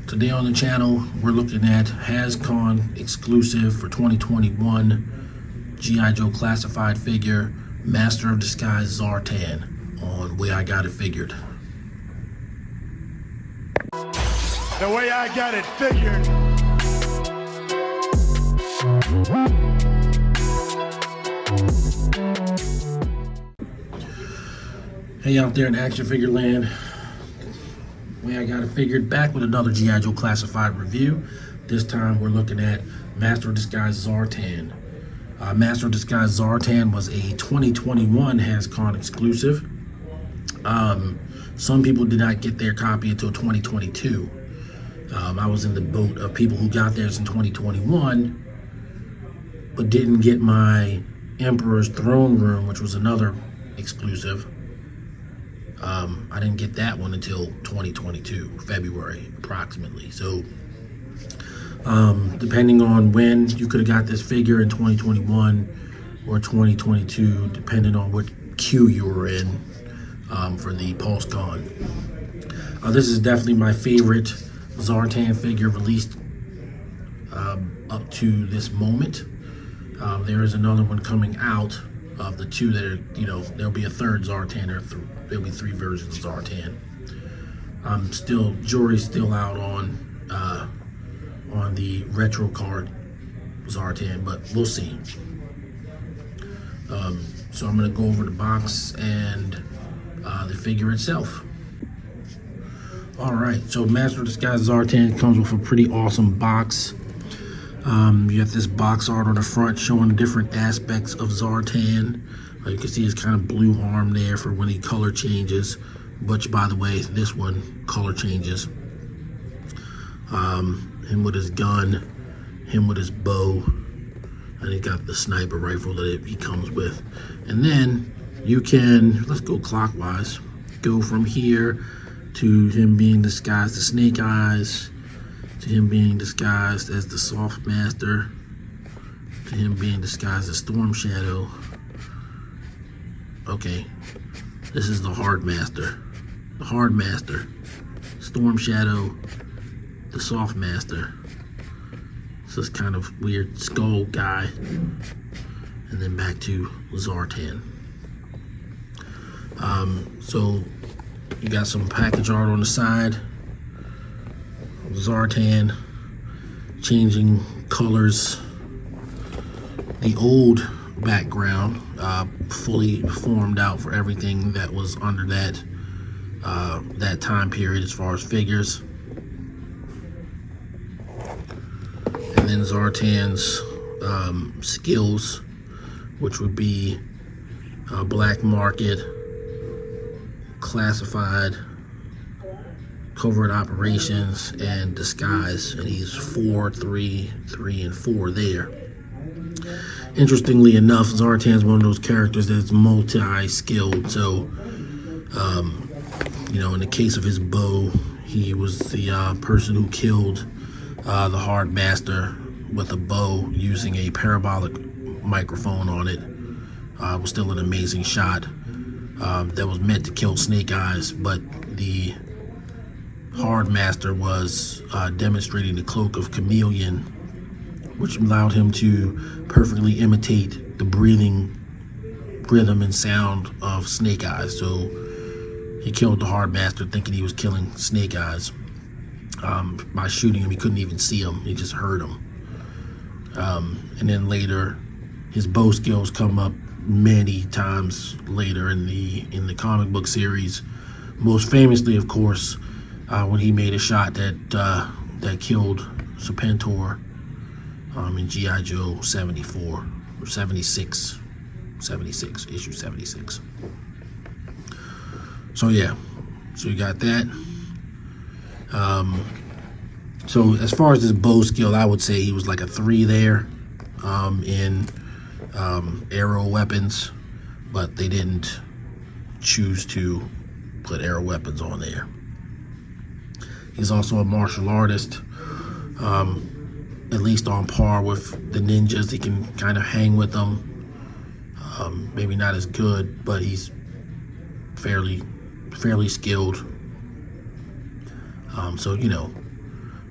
Today on the channel, we're looking at HasCon exclusive for 2021 G.I.Joe classified figure, Master of Disguise Zartan, on Way I Got It Figured. The way I got it figured. Hey out there in action figure land. Way I Got It Figured, back with another G.I. Joe classified review. This time we're looking at Master of Disguise Zartan. Master of Disguise Zartan was a 2021 HasCon exclusive. Some people did not get their copy until 2022. I was in the boat of people who got theirs in 2021, but didn't get my Emperor's Throne Room, which was another exclusive. I didn't get that one until 2022, February approximately. So, depending on when you could have got this figure in 2021 or 2022, depending on what queue you were in for the Pulsecon. This is definitely my favorite Zartan figure released up to this moment. There is another one coming out of the two that are, there'll be a third Zartan, there'll be three versions of Zartan. Jury's still out on the retro card Zartan, but we'll see. So I'm gonna go over the box and the figure itself. All right, so Master of Disguise Zartan comes with a pretty awesome box. You have this box art on the front showing the different aspects of Zartan. You can see his kind of blue arm there for when he color changes, which, by the way, this one color changes. Him with his gun, him with his bow, and he got the sniper rifle that he comes with. And then you can, let's go clockwise, go from here to him being disguised as Snake Eyes, to him being disguised as the Soft Master, to him being disguised as Storm Shadow. Okay, this is the Hard Master. The Hard Master, Storm Shadow, the Soft Master. It's this kind of weird skull guy. And then back to Zartan. So you got some package art on the side. Zartan changing colors. The old background fully formed out for everything that was under that time period as far as figures. And then Zartan's skills, which would be black market, classified, covert operations, and disguise, and he's 4, 3, 3, and 4 there. Interestingly enough, Zartan's one of those characters that's multi-skilled. So, in the case of his bow, he was the person who killed the Hard Master with a bow using a parabolic microphone on it. It was still an amazing shot that was meant to kill Snake Eyes, but the Hard Master was demonstrating the Cloak of Chameleon, which allowed him to perfectly imitate the breathing rhythm and sound of Snake Eyes. So he killed the Hard Master thinking he was killing Snake Eyes. By shooting him, he couldn't even see him, he just heard him. And then later, his bow skills come up many times later in the comic book series. Most famously, of course, when he made a shot that killed Serpentor in G.I. Joe 74 or 76, issue 76. So yeah, so you got that. So as far as his bow skill, I would say he was like a 3 there in arrow weapons, but they didn't choose to put arrow weapons on there. He's also a martial artist, at least on par with the ninjas. He can kind of hang with them. Maybe not as good, but he's fairly skilled. So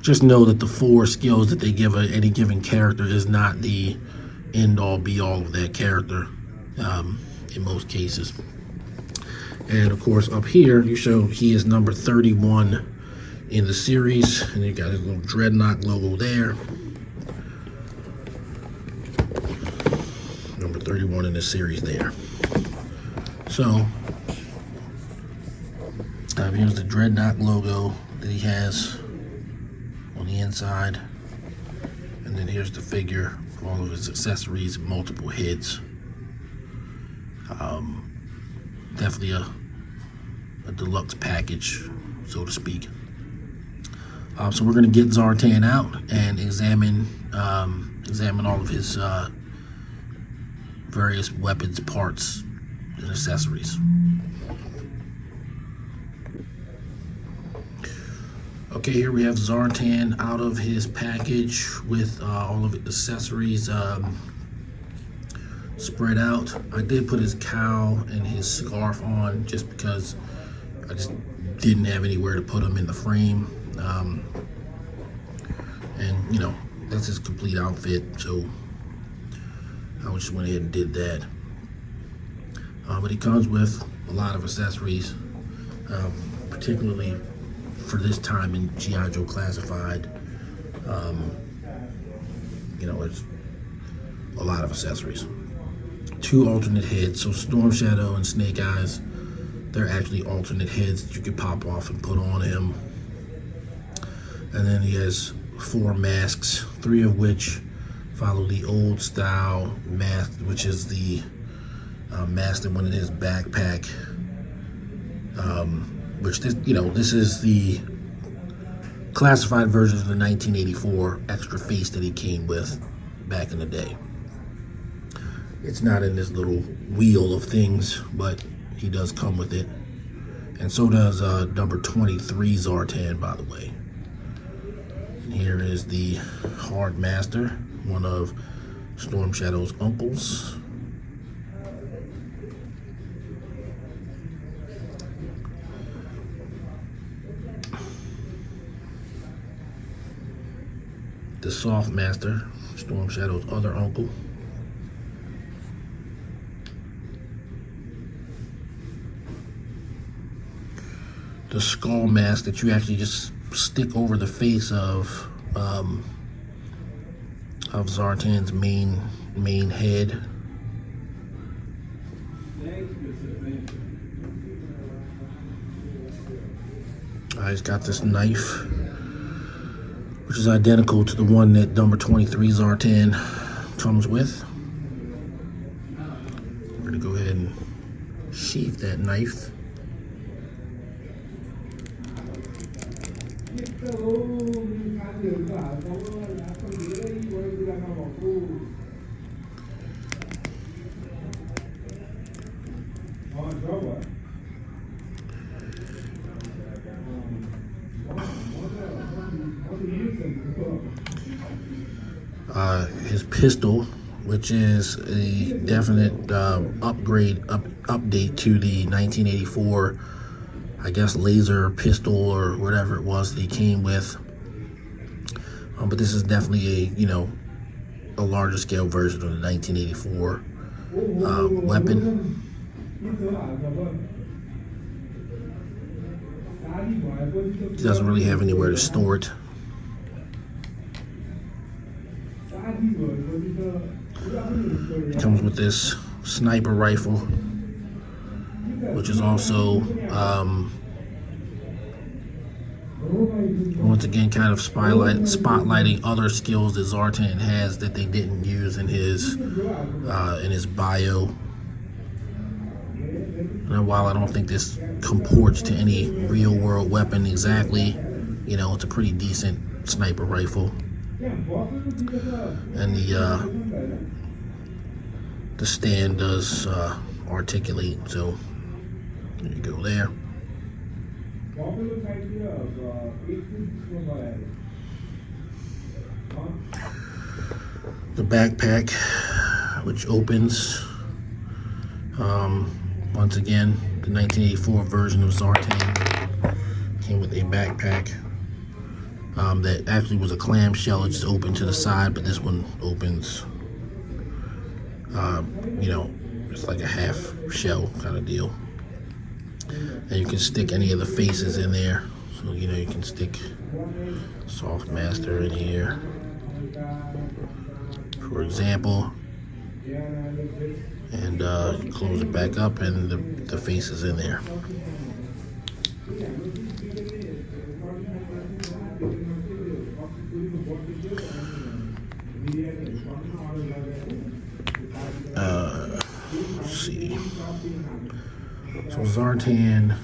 just know that the 4 skills that they give any given character is not the end-all be-all of that character in most cases. And of course up here you show he is number 31 in the series, and you got his little dreadnought logo there. Number 31 in the series there. So here's the dreadnought logo that he has on the inside, and then here's the figure for all of his accessories, multiple heads. Definitely a deluxe package, so to speak. So we're going to get Zartan out and examine all of his various weapons, parts, and accessories. Okay, here we have Zartan out of his package with all of his accessories spread out. I did put his cowl and his scarf on just because I just didn't have anywhere to put him in the frame. And you know, that's his complete outfit, so I just went ahead and did that. But he comes with a lot of accessories, particularly for this time in G.I.Joe Classified. You know, it's a lot of accessories. 2 alternate heads, so Storm Shadow and Snake Eyes, they're actually alternate heads that you could pop off and put on him. And then he has 4 masks, 3 of which follow the old style mask, which is the mask that went in his backpack. Which this is the classified version of the 1984 extra face that he came with back in the day. It's not in this little wheel of things, but he does come with it. And so does number 23 Zartan, by the way. And here is the Hard Master, one of Storm Shadow's uncles. The Soft Master, Storm Shadow's other uncle. The skull mask that you actually just stick over the face of Zartan's main head. He's got this knife, which is identical to the one that number 23 Zartan comes with. We're gonna go ahead and sheath that knife. His pistol, which is a definite update to the 1984, I guess, laser pistol or whatever it was that he came with. But this is definitely a larger scale version of the 1984 weapon. He doesn't really have anywhere to store it. It comes with this sniper rifle, which is also once again kind of spotlighting other skills that Zartan has that they didn't use in his bio. And while I don't think this comports to any real world weapon exactly, it's a pretty decent sniper rifle. And the stand does articulate, so there you go there. The backpack, which opens, once again, the 1984 version of Zartan came with a backpack. that actually was a clamshell. It's just open to the side, but this one opens, you know, it's like a half shell kind of deal. And you can stick any of the faces in there. So, you know, you can stick Soft Master in here, for example. And close it back up, and the face is in there. Let's see. So Zartan.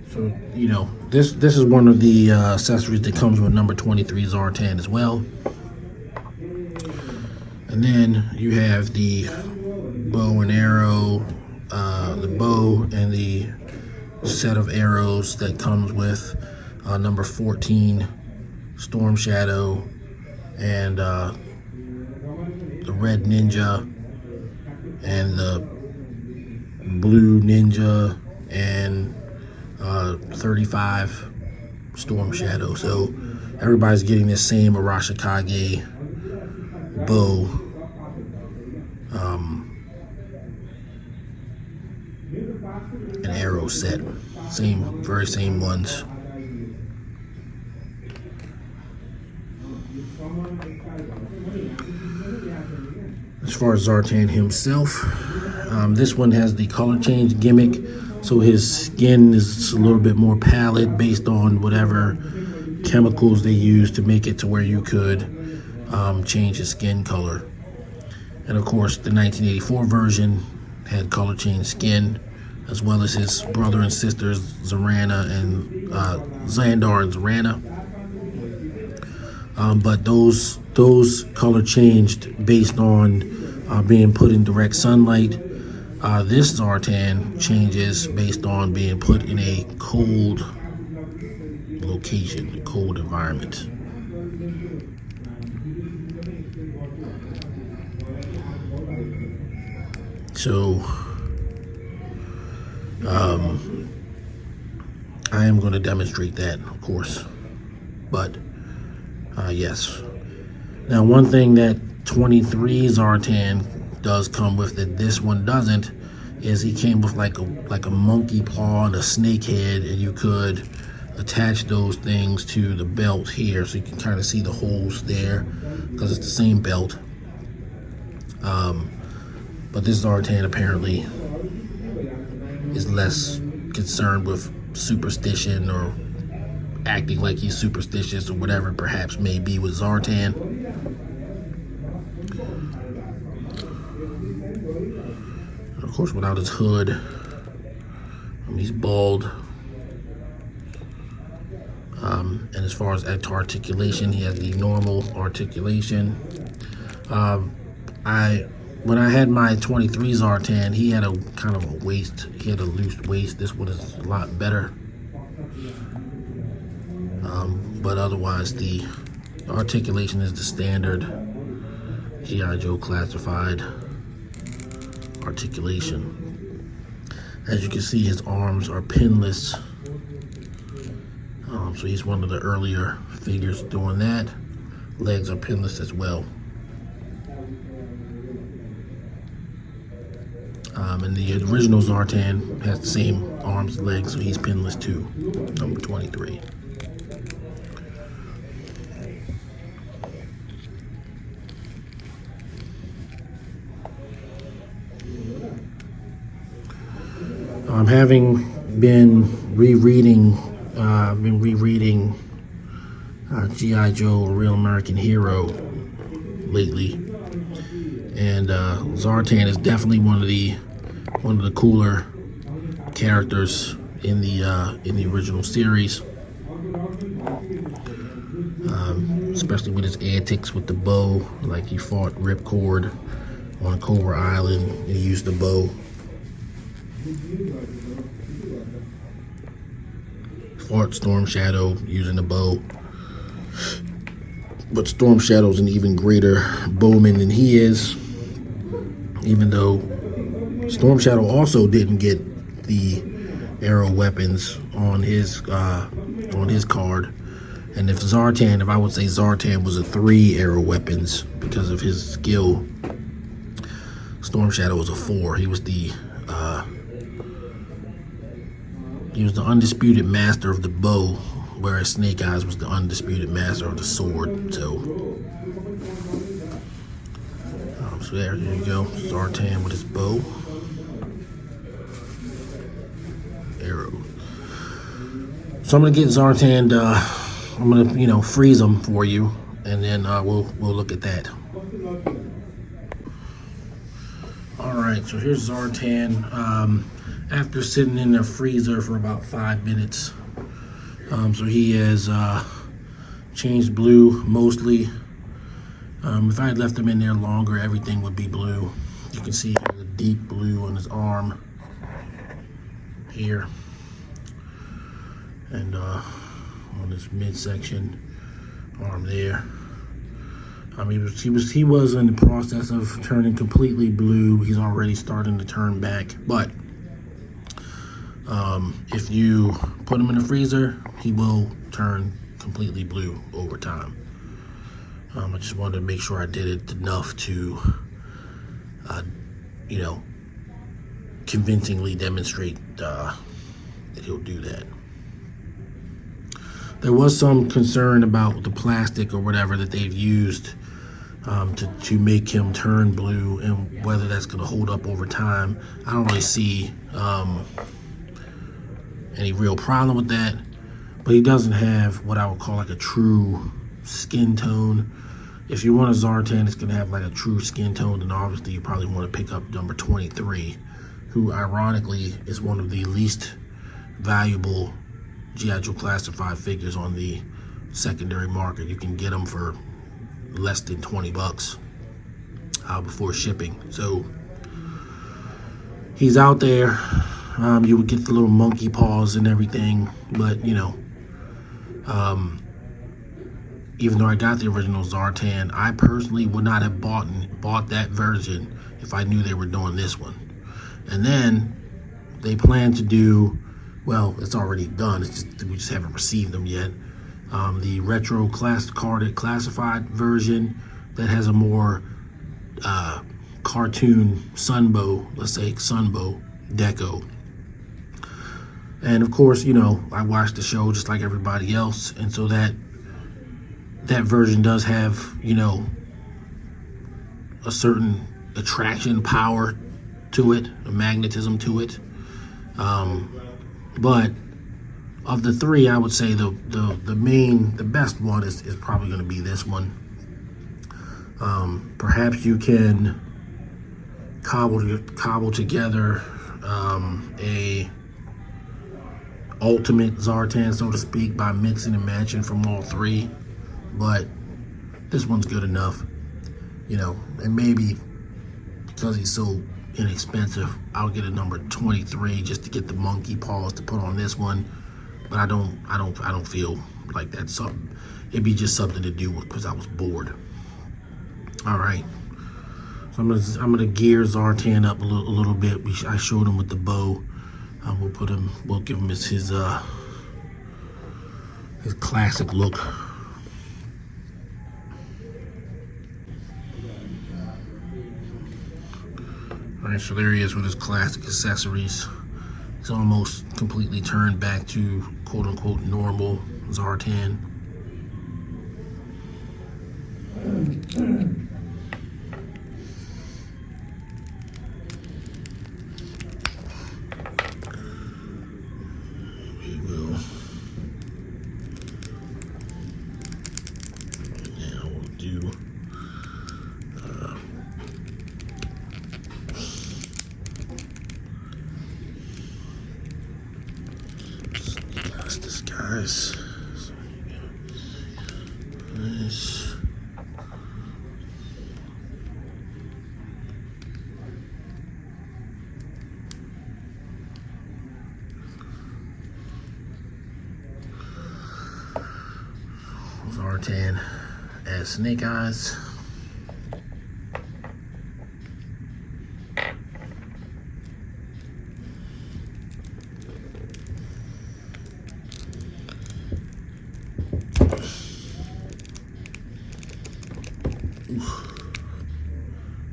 So, you know, this is one of the accessories that comes with number 23 Zartan as well. And then you have the bow and arrow, the bow and the set of arrows that comes with number 14 Storm Shadow, and the red ninja, and the blue ninja, and 35 Storm Shadow. So everybody's getting this same Arashikage bow. An arrow set. Very same ones. As far as Zartan himself, this one has the color change gimmick. So his skin is a little bit more pallid based on whatever chemicals they use to make it to where you could change his skin color. And of course, the 1984 version had color change skin, as well as his brother and sisters, Zarana and Xandar and Zarana. But those color changed based on being put in direct sunlight. This Zartan changes based on being put in a cold location, a cold environment. So, I am going to demonstrate that, of course, but yes. Now, one thing that 23 Zartan does come with that this one doesn't is he came with like a monkey paw and a snake head, and you could attach those things to the belt here, so you can kind of see the holes there because it's the same belt. But this Zartan apparently is less concerned with superstition or acting like he's superstitious or whatever perhaps may be with Zartan. And of course, without his hood, he's bald. And as far as articulation, he has the normal articulation. When I had my 23 Zartan, he had a kind of a waist. He had a loose waist. This one is a lot better. But otherwise, the articulation is the standard G.I.Joe classified articulation. As you can see, his arms are pinless. So he's one of the earlier figures doing that. Legs are pinless as well. And the original Zartan has the same arms and legs, so he's pinless too, number 23. Having been rereading G.I.Joe, A Real American Hero lately, and Zartan is definitely one of the cooler characters in the original series, especially with his antics with the bow. Like he fought Ripcord on Cobra Island and he used the bow. Fought Storm Shadow using the bow. But Storm Shadow's an even greater bowman than he is, even though Storm Shadow also didn't get the arrow weapons on his card. And if I would say Zartan was a 3 arrow weapons because of his skill, Storm Shadow was a 4. He was the undisputed master of the bow, whereas Snake Eyes was the undisputed master of the sword. So there you go, Zartan with his bow, arrow. So I'm gonna get Zartan. I'm gonna freeze him for you, and then we'll look at that. All right, so here's Zartan. After sitting in the freezer for about 5 minutes, so he has changed blue mostly. If I had left him in there longer, everything would be blue. You can see the deep blue on his arm here, and on this midsection arm there. He was in the process of turning completely blue. He's already starting to turn back, but if you put him in the freezer, he will turn completely blue over time. I just wanted to make sure I did it enough to, convincingly demonstrate that he'll do that. There was some concern about the plastic or whatever that they've used to make him turn blue, and whether that's going to hold up over time. I don't really see any real problem with that, but he doesn't have what I would call like a true skin tone. If you want a Zartan that's going to have like a true skin tone, then obviously you probably want to pick up number 23, who ironically is one of the least valuable G.I.Joe classified figures on the secondary market. You can get them for less than 20 bucks before shipping. So he's out there. You would get the little monkey paws and everything, but even though I got the original Zartan, I personally would not have bought that version if I knew they were doing this one. And then they plan to do, well, it's already done, it's just, we just haven't received them yet. The retro carded classified version that has a more cartoon sunbow, let's say sunbow deco. And of course, I watched the show just like everybody else, and so that version does have, a certain attraction power to it, a magnetism to it. But of the 3, I would say the best one is probably going to be this one. Perhaps you can cobble together a ultimate Zartan, so to speak, by mixing and matching from all 3. But this one's good enough, and maybe because he's so inexpensive, I'll get a number 23 just to get the monkey paws to put on this one. But I don't feel like that's something. It'd be just something to do because I was bored. All right, so I'm gonna gear Zartan up a little bit. I showed him with the bow. We'll give him his classic look. All right, so there he is with his classic accessories. He's almost completely turned back to quote-unquote normal Zartan. We will. Now we'll do. Disguise. So nice. Zartan as Snake Eyes.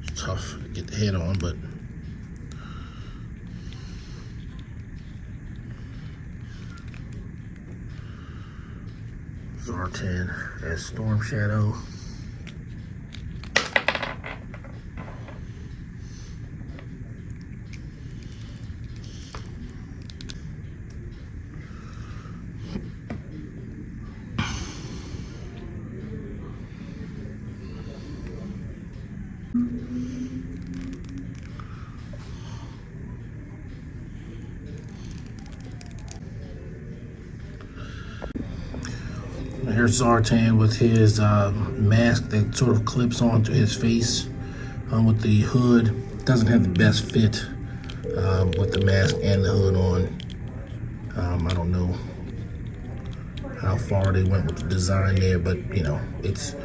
It's tough to get the head on, but Zartan as Storm Shadow. Here's Zartan with his mask that sort of clips onto his face with the hood. Doesn't have the best fit with the mask and the hood on. I don't know how far they went with the design there, but you know, it's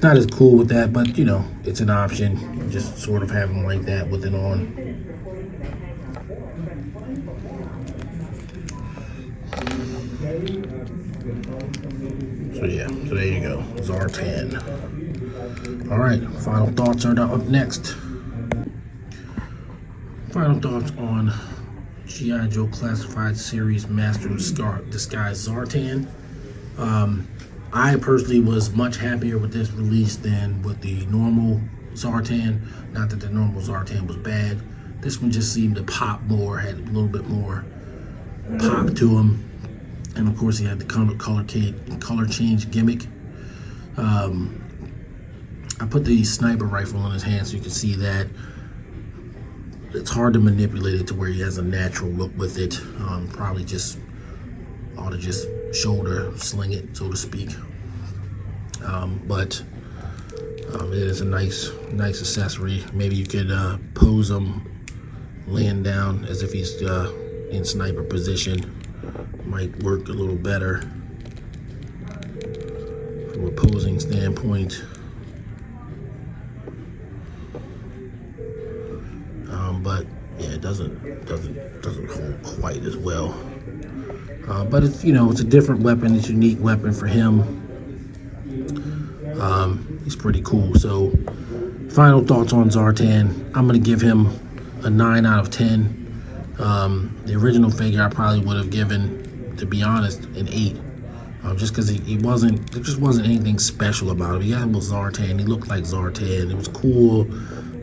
not as cool with that, but you know, it's an option. You just sort of have them like that with it on. So yeah, so there you go, Zartan. All right, final thoughts are up next. Final thoughts on G.I.Joe Classified Series Master Disguise Zartan. I personally was much happier with this release than with the normal Zartan. Not that the normal Zartan was bad. This one just seemed to pop more, had a little bit more pop to him. And of course he had the color change gimmick. I put the sniper rifle in his hand so you can see that. It's hard to manipulate it to where he has a natural look with it. Probably just ought to just shoulder sling it, so to speak. But it is a nice accessory. Maybe you could pose him laying down as if he's in sniper position. Might work a little better from a posing standpoint. But yeah, it doesn't hold quite as well. But it's, you know, it's a different weapon. It's a unique weapon for him. He's pretty cool. So final thoughts on Zartan. I'm gonna give him a 9 out of 10. The original figure I probably would have given, to be honest, an 8. Just because there just wasn't anything special about him. Yeah, it was Zartan. He looked like Zartan. It was cool,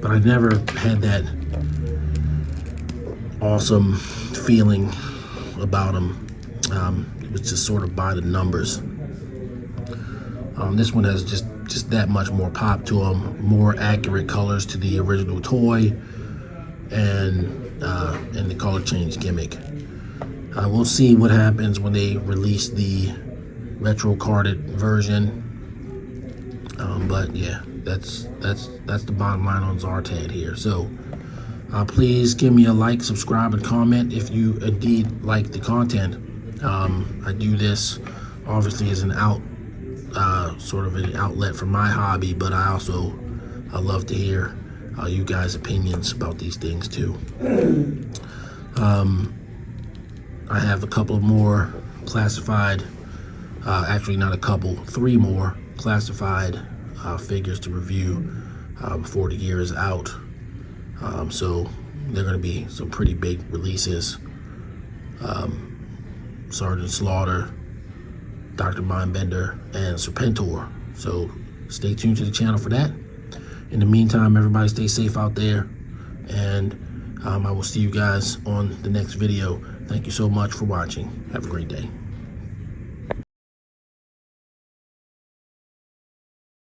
but I never had that awesome feeling about him. It was just sort of by the numbers. This one has just that much more pop to him, more accurate colors to the original toy, and the color change gimmick. We'll see what happens when they release the retro carded version. But yeah, that's the bottom line on Zartan here. So please give me a like, subscribe, and comment if you indeed like the content. I do this obviously as an sort of an outlet for my hobby, but I love to hear you guys' opinions about these things too. I have a couple more classified, actually not a couple, 3 more classified figures to review before the year is out. So they're going to be some pretty big releases. Sergeant Slaughter, Dr. Mindbender, and Serpentor. So stay tuned to the channel for that. In the meantime, everybody stay safe out there, and I will see you guys on the next video. Thank you so much for watching. Have a great day.